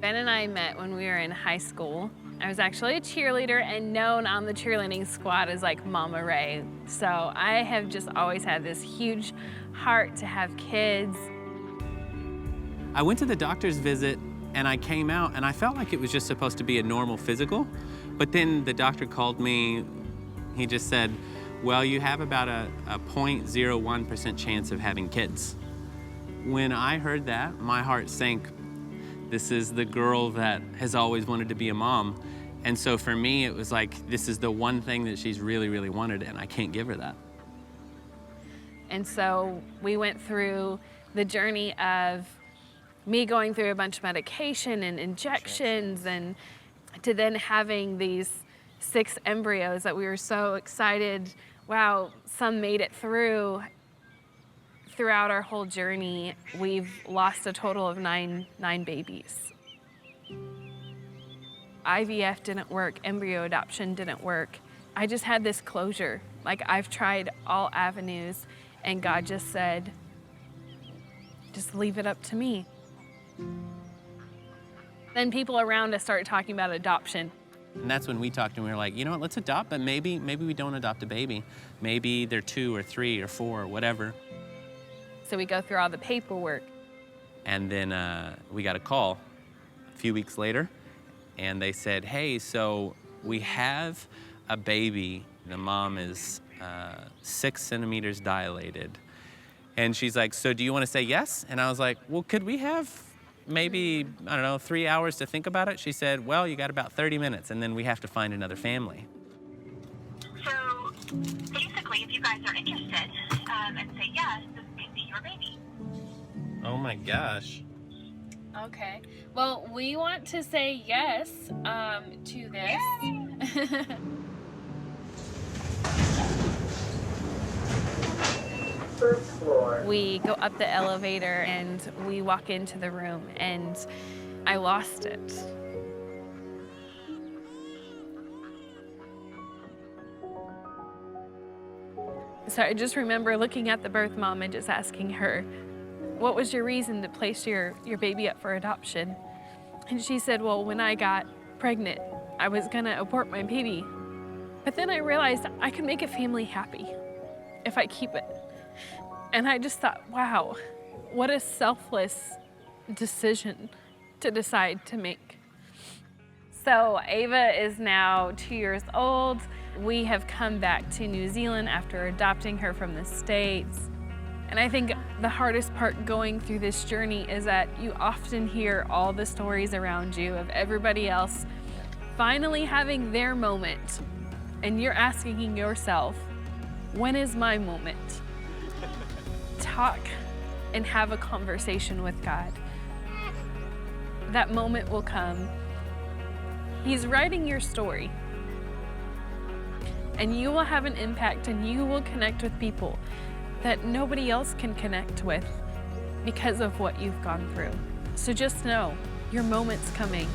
Ben and I met when we were in high school. I was actually a cheerleader and known on the cheerleading squad as like Mama Ray. So I have just always had this huge heart to have kids. I went to the doctor's visit and I came out and I felt like it was just supposed to be a normal physical. But then the doctor called me. He just said, well, you have about a 0.01% chance of having kids. When I heard that, my heart sank. This is the girl that has always wanted to be a mom. And so for me, it was like, this is the one thing that she's really, really wanted, and I can't give her that. And so we went through the journey of me going through a bunch of medication and injections, and to then having these 6 embryos that we were so excited, wow, some made it through. Throughout our whole journey, we've lost a total of nine babies. IVF didn't work, embryo adoption didn't work. I just had this closure. Like, I've tried all avenues, and God just said, just leave it up to me. Then people around us started talking about adoption. And that's when we talked and we were like, you know what, let's adopt, but maybe we don't adopt a baby. Maybe they're 2 or 3 or 4 or whatever. So we go through all the paperwork. And then we got a call a few weeks later, and they said, hey, so we have a baby. The mom is 6 centimeters dilated. And she's like, so do you want to say yes? And I was like, well, could we have maybe, I don't know, 3 hours to think about it? She said, well, you got about 30 minutes, and then we have to find another family. So basically, if you guys are interested and say yes, this could be your baby. Oh my gosh. Okay. Well, we want to say yes to this. First floor. We go up the elevator and we walk into the room, and I lost it. So I just remember looking at the birth mom and just asking her, what was your reason to place your baby up for adoption? And she said, well, when I got pregnant, I was gonna abort my baby. But then I realized I could make a family happy if I keep it. And I just thought, wow, what a selfless decision to decide to make. So Ava is now 2 years old. We have come back to New Zealand after adopting her from the States. And I think the hardest part going through this journey is that you often hear all the stories around you of everybody else finally having their moment. And you're asking yourself, when is my moment? Talk and have a conversation with God. That moment will come. He's writing your story. And you will have an impact, and you will connect with people that nobody else can connect with because of what you've gone through. So just know, your moment's coming.